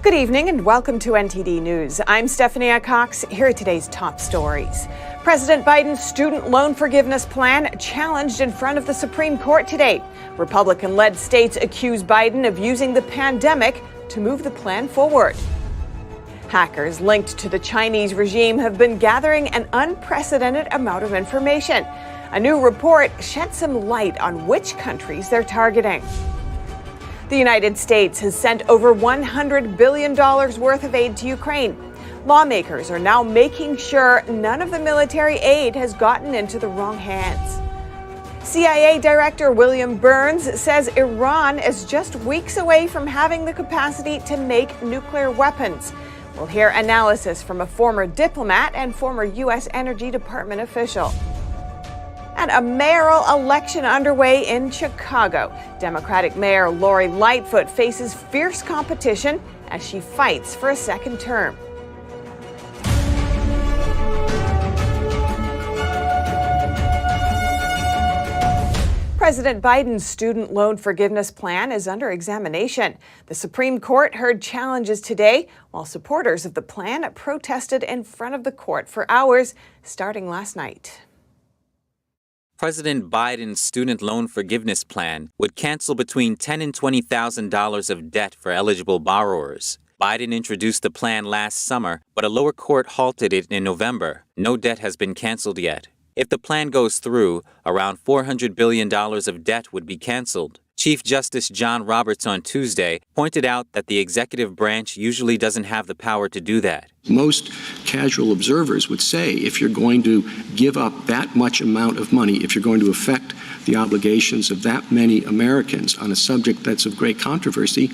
Good evening and welcome to NTD News. I'm Stephanie Cox. Here are today's top stories. President Biden's student loan forgiveness plan challenged in front of the Supreme Court today. Republican-led states accuse Biden of using the pandemic to move the plan forward. Hackers linked to the Chinese regime have been gathering an unprecedented amount of information. A new report sheds some light on which countries they're targeting. The United States has sent over $100 billion worth of aid to Ukraine. Lawmakers are now making sure none of the military aid has gotten into the wrong hands. CIA Director William Burns says Iran is just weeks away from having the capacity to make nuclear weapons. We'll hear analysis from a former diplomat and former U.S. Energy Department official. And a mayoral election underway in Chicago. Democratic Mayor Lori Lightfoot faces fierce competition as she fights for a second term. President Biden's student loan forgiveness plan is under examination. The Supreme Court heard challenges today, while supporters of the plan protested in front of the court for hours, starting last night. President Biden's student loan forgiveness plan would cancel between $10,000 and $20,000 of debt for eligible borrowers. Biden introduced the plan last summer, but a lower court halted it in November. No debt has been canceled yet. If the plan goes through, around $400 billion of debt would be canceled. Chief Justice John Roberts on Tuesday pointed out that the executive branch usually doesn't have the power to do that. Most casual observers would say if you're going to give up that much amount of money, if you're going to affect the obligations of that many Americans on a subject that's of great controversy,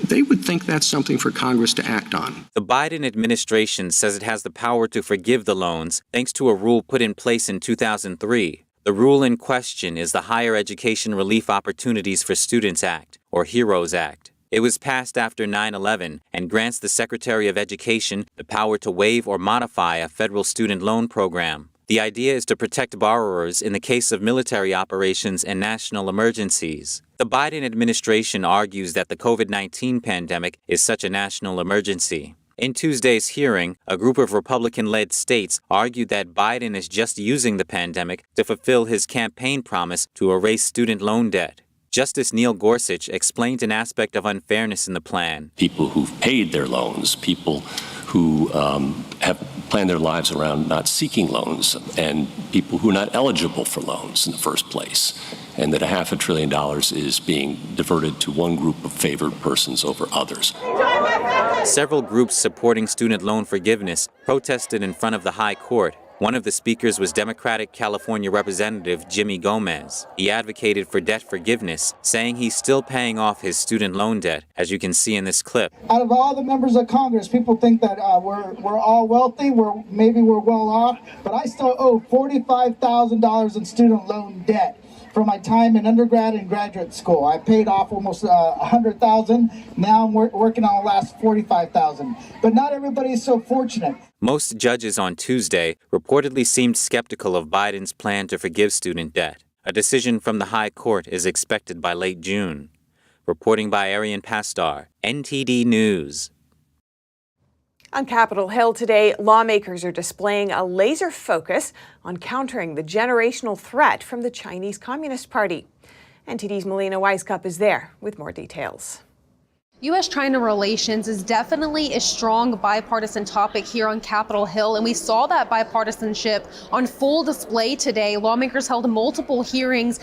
they would think that's something for Congress to act on. The Biden administration says it has the power to forgive the loans thanks to a rule put in place in 2003. The rule in question is the Higher Education Relief Opportunities for Students Act, or HEROES Act. It was passed after 9/11 and grants the Secretary of Education the power to waive or modify a federal student loan program. The idea is to protect borrowers in the case of military operations and national emergencies. The Biden administration argues that the COVID-19 pandemic is such a national emergency. In Tuesday's hearing, a group of Republican-led states argued that Biden is just using the pandemic to fulfill his campaign promise to erase student loan debt. Justice Neil Gorsuch explained an aspect of unfairness in the plan. People who've paid their loans, people who have planned their lives around not seeking loans, and people who are not eligible for loans in the first place, and that $500 billion is being diverted to one group of favored persons over others. Several groups supporting student loan forgiveness protested in front of the High Court. One of the speakers was Democratic California Representative Jimmy Gomez. He advocated for debt forgiveness, saying he's still paying off his student loan debt, as you can see in this clip. Out of all the members of Congress, people think that we're all wealthy, we're well off, but I still owe $45,000 in student loan debt from my time in undergrad and graduate school. I paid off almost $100,000. Now I'm working on the last $45,000. But not everybody is so fortunate. Most judges on Tuesday reportedly seemed skeptical of Biden's plan to forgive student debt. A decision from the High Court is expected by late June. Reporting by Arian Pastar, NTD News. On Capitol Hill today, lawmakers are displaying a laser focus on countering the generational threat from the Chinese Communist Party. NTD's Melina Weisskopf is there with more details. U.S.-China relations is definitely a strong bipartisan topic here on Capitol Hill, and we saw that bipartisanship on full display today. Lawmakers held multiple hearings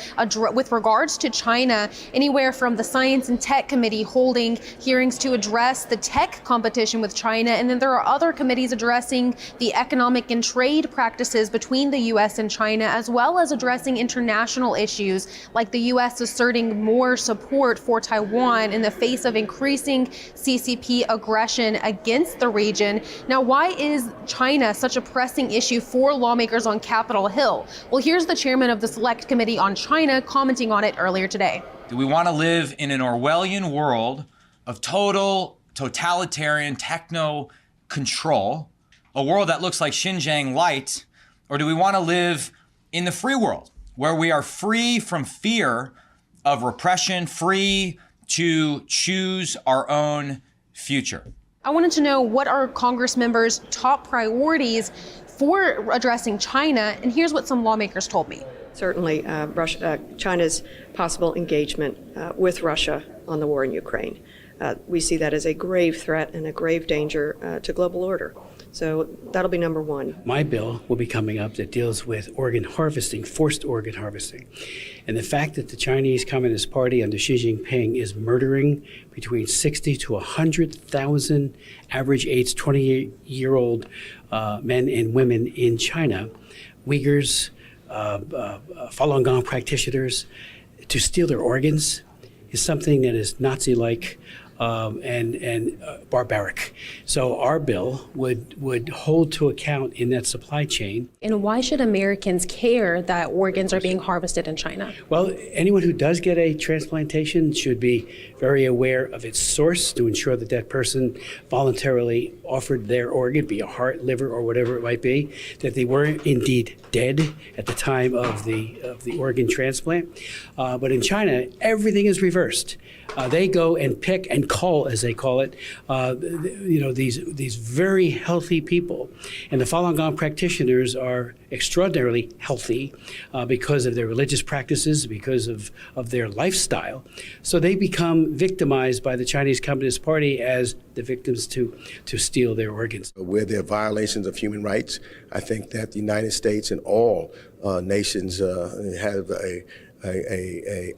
with regards to China, anywhere from the Science and Tech Committee holding hearings to address the tech competition with China, and then there are other committees addressing the economic and trade practices between the U.S. and China, as well as addressing international issues like the U.S. asserting more support for Taiwan in the face of increasing CCP aggression against the region. Now, why is China such a pressing issue for lawmakers on Capitol Hill? Well, here's the chairman of the Select Committee on China commenting on it earlier today. Do we want to live in an Orwellian world of totalitarian techno control, a world that looks like Xinjiang light, or do we want to live in the free world where we are free from fear of repression, free to choose our own future? I wanted to know what are Congress members' top priorities for addressing China, and here's what some lawmakers told me. Certainly, China's possible engagement with Russia on the war in Ukraine. We see that as a grave threat and a grave danger to global order. So that'll be number one. My bill will be coming up that deals with organ harvesting, forced organ harvesting. And the fact that the Chinese Communist Party under Xi Jinping is murdering between 60 to 100,000 average age 28-year-old men and women in China, Uyghurs, Falun Gong practitioners, to steal their organs is something that is Nazi-like and barbaric. So our bill would hold to account in that supply chain. And why should Americans care that organs are being harvested in China? Well, anyone who does get a transplantation should be very aware of its source to ensure that that person voluntarily offered their organ, be a heart, liver, or whatever it might be, that they were indeed dead at the time of the organ transplant. But in China, everything is reversed. They go and pick and cull, as they call it, these very healthy people. And the Falun Gong practitioners are extraordinarily healthy because of their religious practices, because of their lifestyle. So they become victimized by the Chinese Communist Party as the victims to steal their organs. Where there are violations of human rights, I think that the United States and all nations have a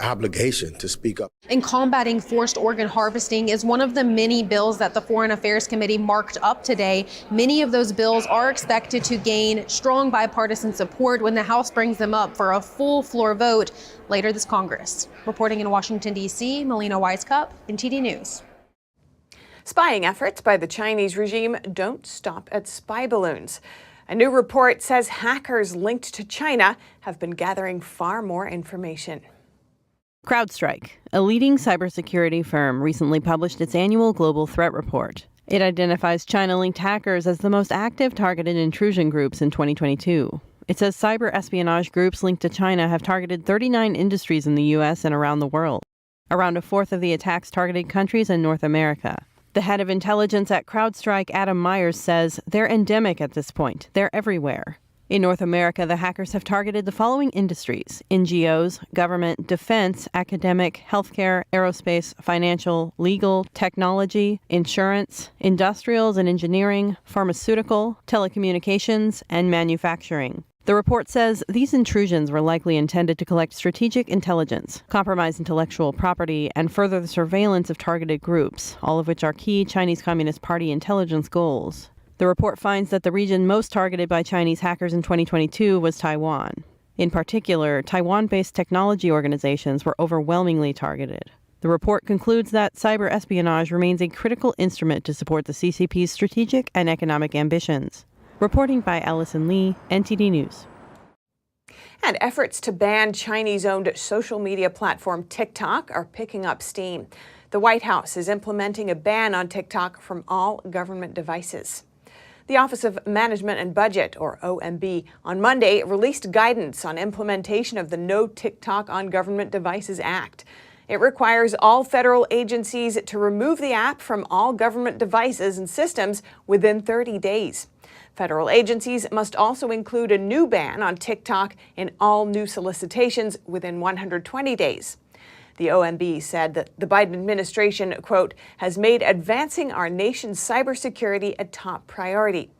obligation to speak up. And combating forced organ harvesting is one of the many bills that the Foreign Affairs Committee marked up today. Many of those bills are expected to gain strong bipartisan support when the House brings them up for a full floor vote later this Congress. Reporting in Washington, D.C., Melina Wisecup, NTD News. Spying efforts by the Chinese regime don't stop at spy balloons. A new report says hackers linked to China have been gathering far more information. CrowdStrike, a leading cybersecurity firm, recently published its annual global threat report. It identifies China-linked hackers as the most active targeted intrusion groups in 2022. It says cyber espionage groups linked to China have targeted 39 industries in the U.S. and around the world. Around a fourth of the attacks targeted countries in North America. The head of intelligence at CrowdStrike, Adam Myers, says they're endemic at this point. They're everywhere. In North America, the hackers have targeted the following industries: NGOs, government, defense, academic, healthcare, aerospace, financial, legal, technology, insurance, industrials and engineering, pharmaceutical, telecommunications, and manufacturing. The report says these intrusions were likely intended to collect strategic intelligence, compromise intellectual property, and further the surveillance of targeted groups, all of which are key Chinese Communist Party intelligence goals. The report finds that the region most targeted by Chinese hackers in 2022 was Taiwan. In particular, Taiwan-based technology organizations were overwhelmingly targeted. The report concludes that cyber espionage remains a critical instrument to support the CCP's strategic and economic ambitions. Reporting by Allison Lee, NTD News. And efforts to ban Chinese-owned social media platform TikTok are picking up steam. The White House is implementing a ban on TikTok from all government devices. The Office of Management and Budget, or OMB, on Monday released guidance on implementation of the No TikTok on Government Devices Act. It requires all federal agencies to remove the app from all government devices and systems within 30 days. Federal agencies must also include a new ban on TikTok in all new solicitations within 120 days. The OMB said that the Biden administration, quote, has made advancing our nation's cybersecurity a top priority.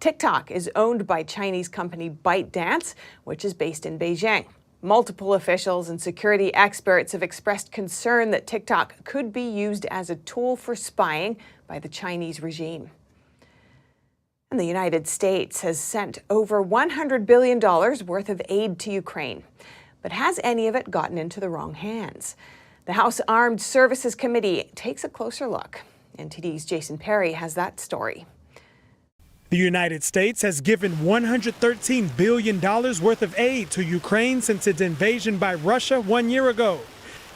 TikTok is owned by Chinese company ByteDance, which is based in Beijing. Multiple officials and security experts have expressed concern that TikTok could be used as a tool for spying by the Chinese regime. And the United States has sent over $100 billion worth of aid to Ukraine. But has any of it gotten into the wrong hands? The House Armed Services Committee takes a closer look. NTD's Jason Perry has that story. The United States has given $113 billion worth of aid to Ukraine since its invasion by Russia 1 year ago.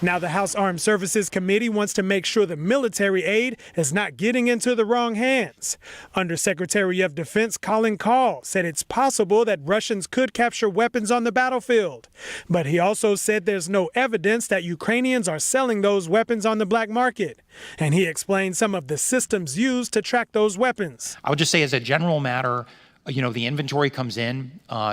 Now, the House Armed Services Committee wants to make sure the military aid is not getting into the wrong hands. Undersecretary of Defense Colin Kahl said it's possible that Russians could capture weapons on the battlefield. But he also said there's no evidence that Ukrainians are selling those weapons on the black market. And he explained some of the systems used to track those weapons. I would just say, as a general matter, the inventory comes in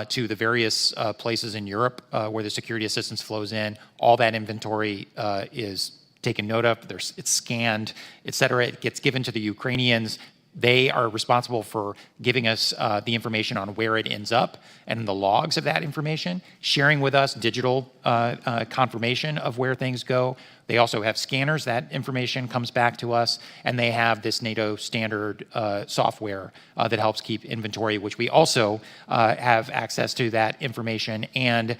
to the various places in Europe where the security assistance flows in. All that inventory is taken note of. It's scanned, et cetera. It gets given to the Ukrainians. They are responsible for giving us the information on where it ends up and the logs of that information, sharing with us digital confirmation of where things go. They also have scanners. That information comes back to us, and they have this NATO standard software that helps keep inventory, which we also have access to that information, and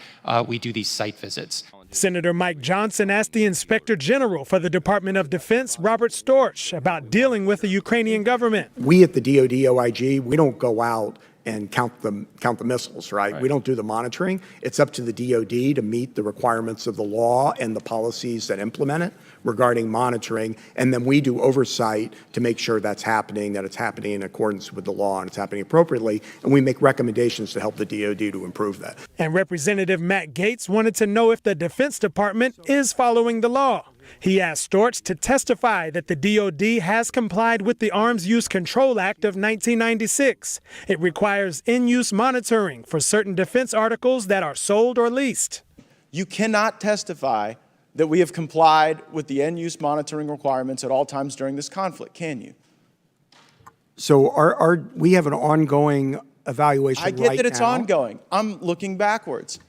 we do these site visits. Senator Mike Johnson asked the Inspector General for the Department of Defense, Robert Storch, about dealing with the Ukrainian government. We at the DoD OIG, we don't go out and count the missiles, right? We don't do the monitoring. It's up to the DoD to meet the requirements of the law and the policies that implement it regarding monitoring. And then we do oversight to make sure that's happening, that it's happening in accordance with the law and it's happening appropriately. And we make recommendations to help the DoD to improve that. And Representative Matt Gaetz wanted to know if the Defense Department is following the law. He asked Storch to testify that the DoD has complied with the Arms Use Control Act of 1996. It requires in-use monitoring for certain defense articles that are sold or leased. You cannot testify that we have complied with the end-use monitoring requirements at all times during this conflict, can you? So we have an ongoing evaluation right now. I get that it's ongoing. I'm looking backwards.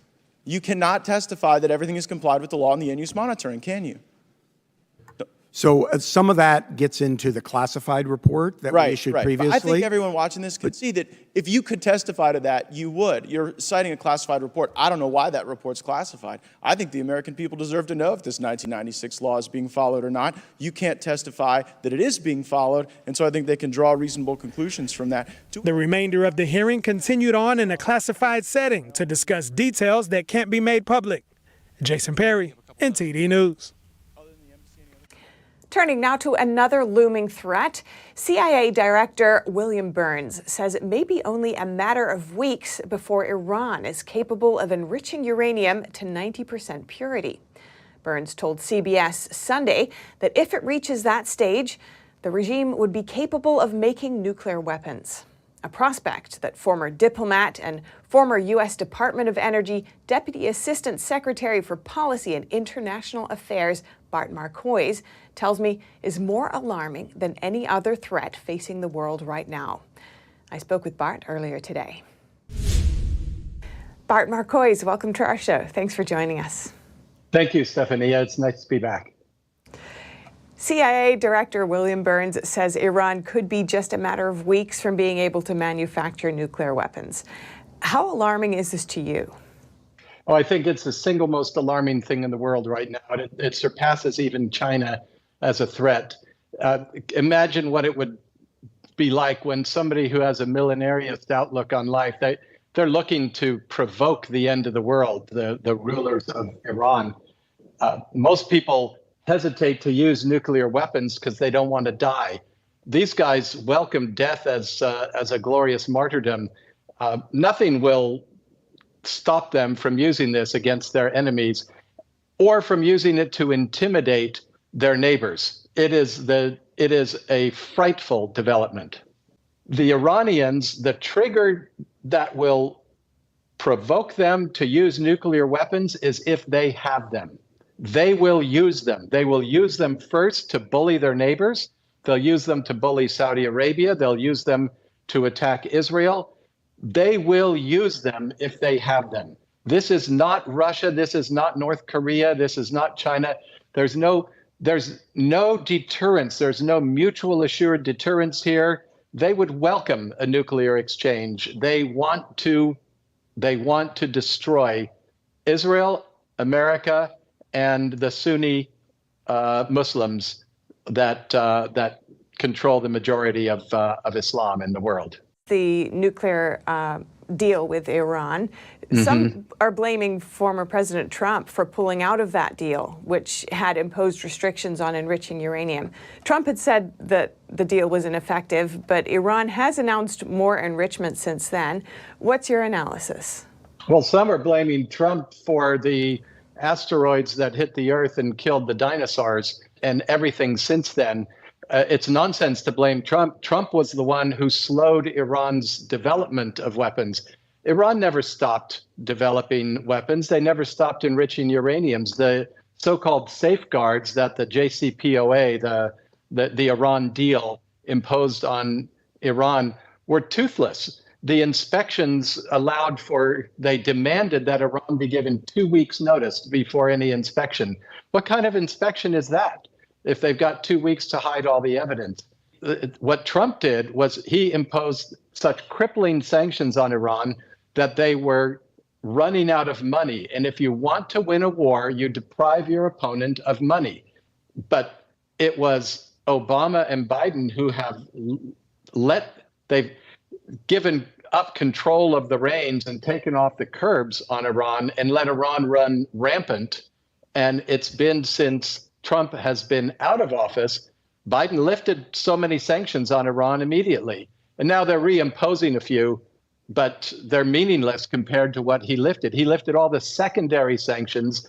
You cannot testify that everything is complied with the law and the end-use monitoring, can you? So some of that gets into the classified report that we issued previously. But I think everyone watching this could see that if you could testify to that, you would. You're citing a classified report. I don't know why that report's classified. I think the American people deserve to know if this 1996 law is being followed or not. You can't testify that it is being followed, and so I think they can draw reasonable conclusions from that. The remainder of the hearing continued on in a classified setting to discuss details that can't be made public. Jason Perry, NTD News. Turning now to another looming threat, CIA Director William Burns says it may be only a matter of weeks before Iran is capable of enriching uranium to 90% purity. Burns told CBS Sunday that if it reaches that stage, the regime would be capable of making nuclear weapons. A prospect that former diplomat and former U.S. Department of Energy Deputy Assistant Secretary for Policy and International Affairs Bart Marcois tells me is more alarming than any other threat facing the world right now. I spoke with Bart earlier today. Bart Marcois, welcome to our show. Thanks for joining us. Thank you, Stephanie. It's nice to be back. CIA Director William Burns says Iran could be just a matter of weeks from being able to manufacture nuclear weapons. How alarming is this to you? Oh, I think it's the single most alarming thing in the world right now. It surpasses even China as a threat. Imagine what it would be like when somebody who has a millenarian outlook on life, they're looking to provoke the end of the world, the rulers of Iran. Most people hesitate to use nuclear weapons because they don't want to die. These guys welcome death as a glorious martyrdom. Nothing will stop them from using this against their enemies or from using it to intimidate their neighbors. It is a frightful development. The Iranians, the trigger that will provoke them to use nuclear weapons is if they have them. They will use them. They will use them first to bully their neighbors. They'll use them to bully Saudi Arabia. They'll use them to attack Israel. They will use them if they have them. This is not Russia. This is not North Korea. This is not China. There's no deterrence. There's no mutual assured deterrence here. They would welcome a nuclear exchange. They want to destroy Israel, America, and the Sunni Muslims that control the majority of Islam in the world. The nuclear deal with Iran, Some are blaming former President Trump for pulling out of that deal, which had imposed restrictions on enriching uranium. Trump had said that the deal was ineffective, but Iran has announced more enrichment since then. What's your analysis? Well, some are blaming Trump for the asteroids that hit the Earth and killed the dinosaurs and everything since then. It's nonsense to blame Trump. Trump was the one who slowed Iran's development of weapons. Iran never stopped developing weapons. They never stopped enriching uraniums. The so-called safeguards that the JCPOA, the Iran deal, imposed on Iran were toothless. The inspections they demanded that Iran be given 2 weeks notice before any inspection. What kind of inspection is that if they've got 2 weeks to hide all the evidence? What Trump did was he imposed such crippling sanctions on Iran that they were running out of money. And if you want to win a war, you deprive your opponent of money. But it was Obama and Biden who have they've given up control of the reins and taken off the curbs on Iran and let Iran run rampant. And it's been since Trump has been out of office, Biden lifted so many sanctions on Iran immediately. And now they're reimposing a few, but they're meaningless compared to what he lifted. He lifted all the secondary sanctions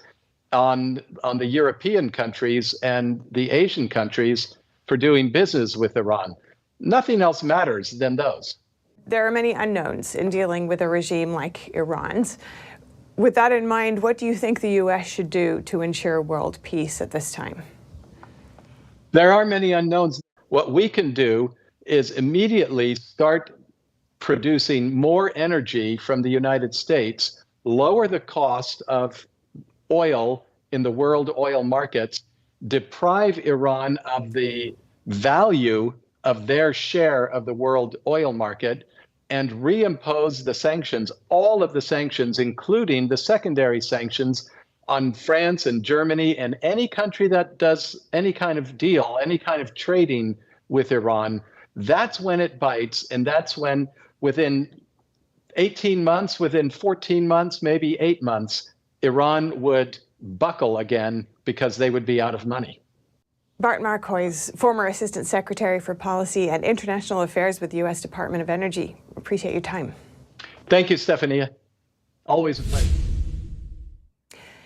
on the European countries and the Asian countries for doing business with Iran. Nothing else matters than those. There are many unknowns in dealing with a regime like Iran's. With that in mind, what do you think the U.S. should do to ensure world peace at this time? There are many unknowns. What we can do is immediately start producing more energy from the United States, lower the cost of oil in the world oil markets, deprive Iran of the value of their share of the world oil market, and reimpose the sanctions, all of the sanctions, including the secondary sanctions on France and Germany and any country that does any kind of deal, any kind of trading with Iran. That's when it bites, and that's when within 18 months, within 14 months, maybe 8 months, Iran would buckle again because they would be out of money. Bart Marcois, former Assistant Secretary for Policy and International Affairs with the U.S. Department of Energy. Appreciate your time. Thank you, Stephania. Always a pleasure.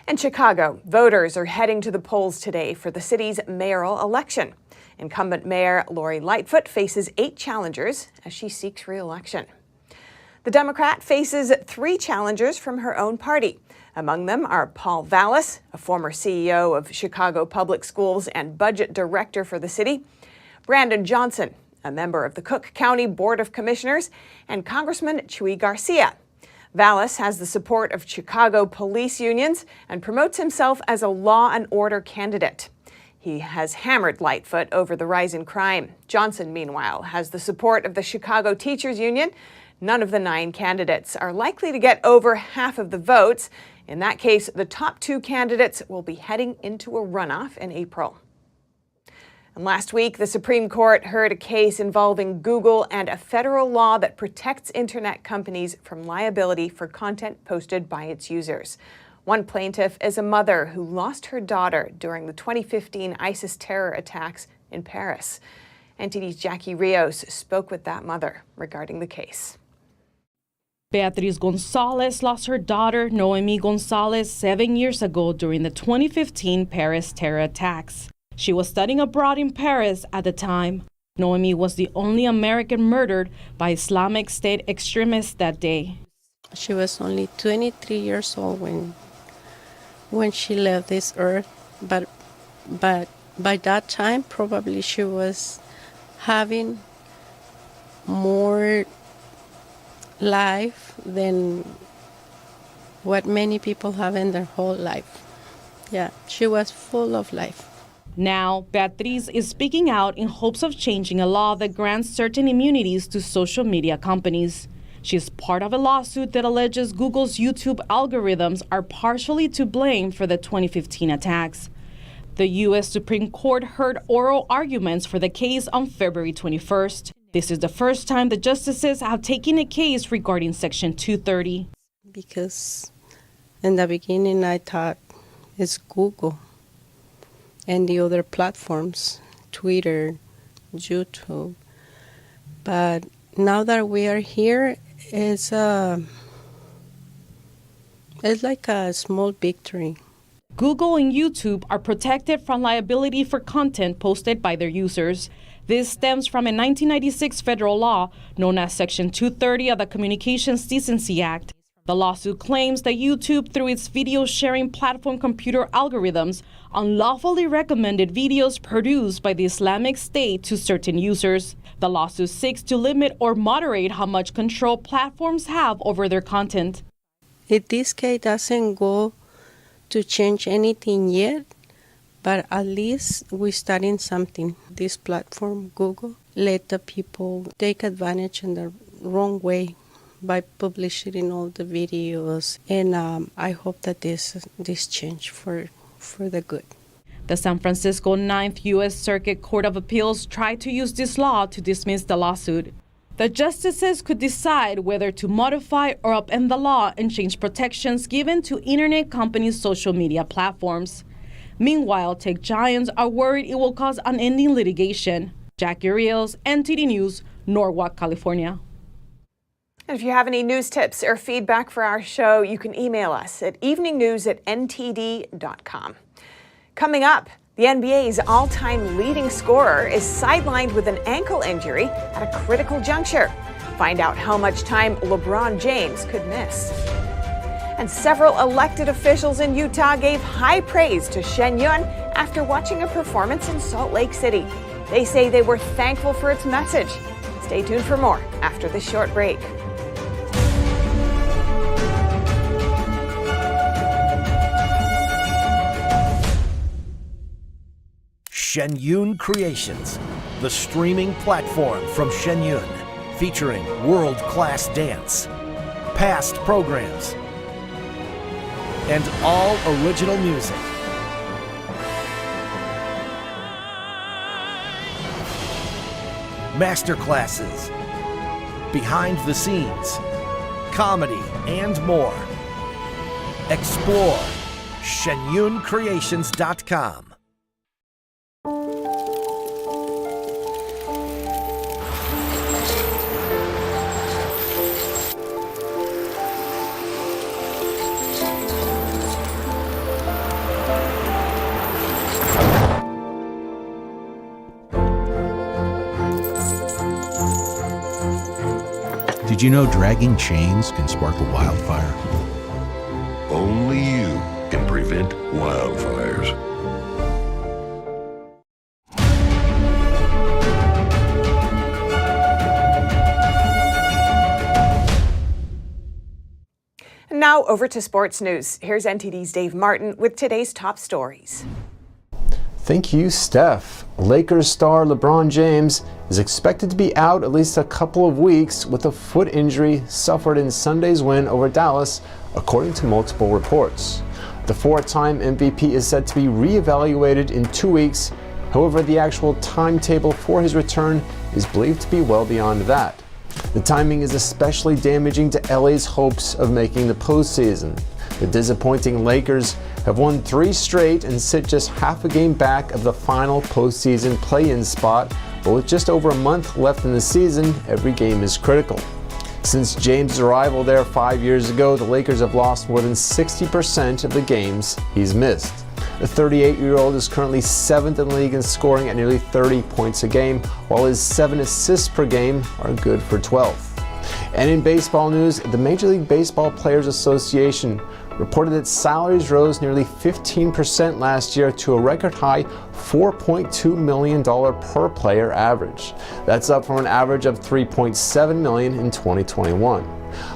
In Chicago, voters are heading to the polls today for the city's mayoral election. Incumbent Mayor Lori Lightfoot faces 8 challengers as she seeks re-election. The Democrat faces 3 challengers from her own party. Among them are Paul Vallis, a former CEO of Chicago Public Schools and budget director for the city, Brandon Johnson, a member of the Cook County Board of Commissioners, and Congressman Chuy Garcia. Vallis has the support of Chicago police unions and promotes himself as a law and order candidate. He has hammered Lightfoot over the rise in crime. Johnson, meanwhile, has the support of the Chicago Teachers Union. None of the 9 candidates are likely to get over half of the votes. In that case, the top 2 candidates will be heading into a runoff in April. And last week, the Supreme Court heard a case involving Google and a federal law that protects internet companies from liability for content posted by its users. One plaintiff is a mother who lost her daughter during the 2015 ISIS terror attacks in Paris. NTD's Jackie Rios spoke with that mother regarding the case. Beatriz Gonzalez lost her daughter, Noemi Gonzalez, 7 years ago during the 2015 Paris terror attacks. She was studying abroad in Paris at the time. Noemi was the only American murdered by Islamic State extremists that day. She was only 23 years old when she left this earth, but by that time, probably she was having more life than what many people have in their whole life. Yeah, she was full of life. Now, Beatriz is speaking out in hopes of changing a law that grants certain immunities to social media companies. She is part of a lawsuit that alleges Google's YouTube algorithms are partially to blame for the 2015 attacks. The U.S. Supreme Court heard oral arguments for the case on February 21st. This is the first time the justices have taken a case regarding Section 230. because in the beginning I thought it's Google and the other platforms, Twitter, YouTube. But now that we are here, it's like a small victory. Google and YouTube are protected from liability for content posted by their users. This stems from a 1996 federal law known as Section 230 of the Communications Decency Act. The lawsuit claims that YouTube, through its video sharing platform computer algorithms, unlawfully recommended videos produced by the Islamic State to certain users. The lawsuit seeks to limit or moderate how much control platforms have over their content. In this case, doesn't go to change anything yet, but at least we're starting something. This platform, Google, let the people take advantage in the wrong way by publishing all the videos, and I hope that this change for the good. The San Francisco 9th U.S. Circuit Court of Appeals tried to use this law to dismiss the lawsuit. The justices could decide whether to modify or upend the law and change protections given to internet companies' social media platforms. Meanwhile, tech giants are worried it will cause unending litigation. Jackie Rios, NTD News, Norwalk, California. And if you have any news tips or feedback for our show, you can email us at eveningnews@ntd.com. Coming up, the NBA's all-time leading scorer is sidelined with an ankle injury at a critical juncture. Find out how much time LeBron James could miss. And several elected officials in Utah gave high praise to Shen after watching a performance in Salt Lake City. They say they were thankful for its message. Stay tuned for more after this short break. Shen Creations, the streaming platform from Shen, featuring world-class dance, past programs, and all original music. Masterclasses, behind the scenes, comedy, and more. Explore ShenYunCreations.com. Did you know dragging chains can spark a wildfire? Only you can prevent wildfires. And now over to sports news. Here's NTD's Dave Martin with today's top stories. Thank you, Steph. Lakers star LeBron James is expected to be out at least a couple of weeks with a foot injury suffered in Sunday's win over Dallas, according to multiple reports. The four-time MVP is said to be reevaluated in 2 weeks. However, the actual timetable for his return is believed to be well beyond that. The timing is especially damaging to LA's hopes of making the postseason. The disappointing Lakers have won 3 straight and sit just half a game back of the final postseason play-in spot, but with just over a month left in the season, every game is critical. Since James' arrival there 5 years ago, the Lakers have lost more than 60% of the games he's missed. The 38-year-old is currently 7th in the league in scoring at nearly 30 points a game, while his 7 assists per game are good for 12th. And in baseball news, the Major League Baseball Players Association reported that salaries rose nearly 15% last year to a record high $4.2 million per player average. That's up from an average of $3.7 million in 2021.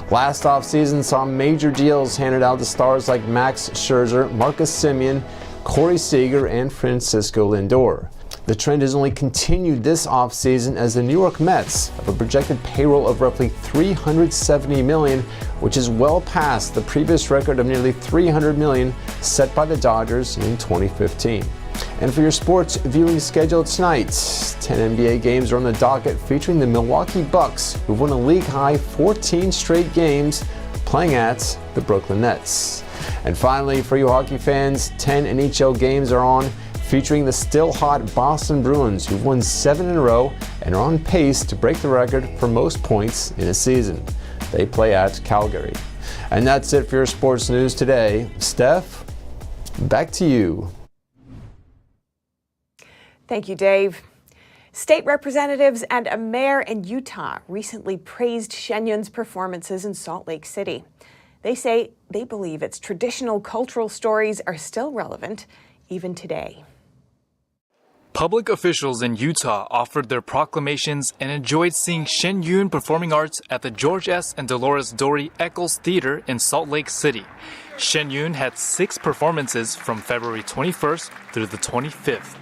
Last offseason saw major deals handed out to stars like Max Scherzer, Marcus Semien, Corey Seager, and Francisco Lindor. The trend has only continued this offseason as the New York Mets have a projected payroll of roughly $370 million, which is well past the previous record of nearly $300 million set by the Dodgers in 2015. And for your sports viewing schedule tonight, 10 NBA games are on the docket featuring the Milwaukee Bucks, who've won a league-high 14 straight games, playing at the Brooklyn Nets. And finally, for you hockey fans, 10 NHL games are on, featuring the still hot Boston Bruins, who've won 7 in a row and are on pace to break the record for most points in a season. They play at Calgary. And that's it for your sports news today. Steph, back to you. Thank you, Dave. State representatives and a mayor in Utah recently praised Shen Yun's performances in Salt Lake City. They say they believe its traditional cultural stories are still relevant even today. Public officials in Utah offered their proclamations and enjoyed seeing Shen Yun performing arts at the George S. and Dolores Dory Eccles Theater in Salt Lake City. Shen Yun had 6 performances from February 21st through the 25th.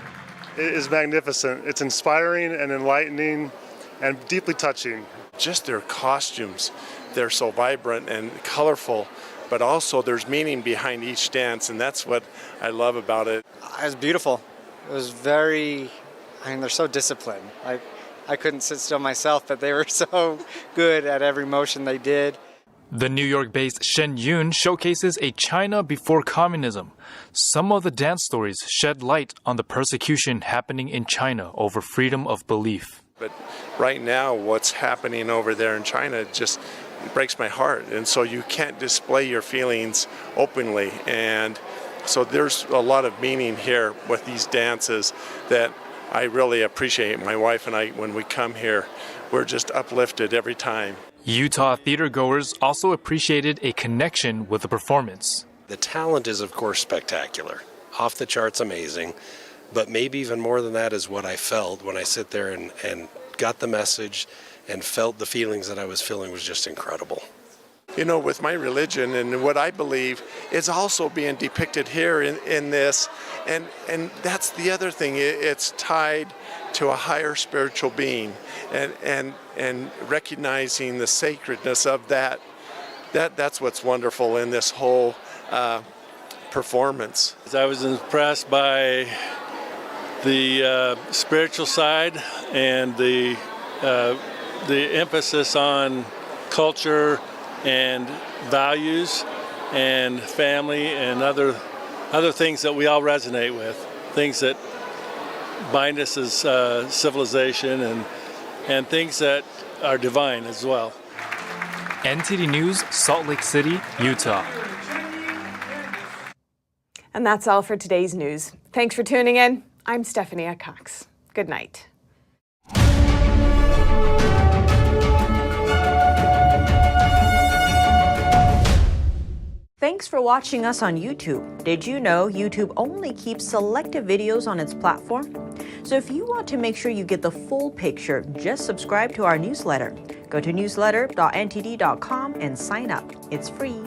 It is magnificent. It's inspiring and enlightening and deeply touching. Just their costumes, they're so vibrant and colorful, but also there's meaning behind each dance, and that's what I love about it. It was beautiful. It was they're so disciplined. I couldn't sit still myself, but they were so good at every motion they did. The New York-based Shen Yun showcases a China before communism. Some of the dance stories shed light on the persecution happening in China over freedom of belief. But right now, what's happening over there in China just breaks my heart. And so you can't display your feelings openly. And so there's a lot of meaning here with these dances that I really appreciate. My wife and I, when we come here, we're just uplifted every time. Utah theatergoers also appreciated a connection with the performance. The talent is, of course, spectacular, off the charts amazing, but maybe even more than that is what I felt when I sit there and got the message and felt the feelings that I was feeling was just incredible. You know, with my religion and what I believe is also being depicted here in this, and that's the other thing. It's tied to a higher spiritual being, and recognizing the sacredness of that. That's what's wonderful in this whole performance. I was impressed by the spiritual side and the emphasis on culture and values and family and other things that we all resonate with, things that bind us as civilization and things that are divine as well. NTD News, Salt Lake City, Utah. And that's all for today's news. Thanks for tuning in. I'm Stephanie Cox. Good night. Thanks for watching us on YouTube. Did you know YouTube only keeps selective videos on its platform? So if you want to make sure you get the full picture, just subscribe to our newsletter. Go to newsletter.ntd.com and sign up. It's free.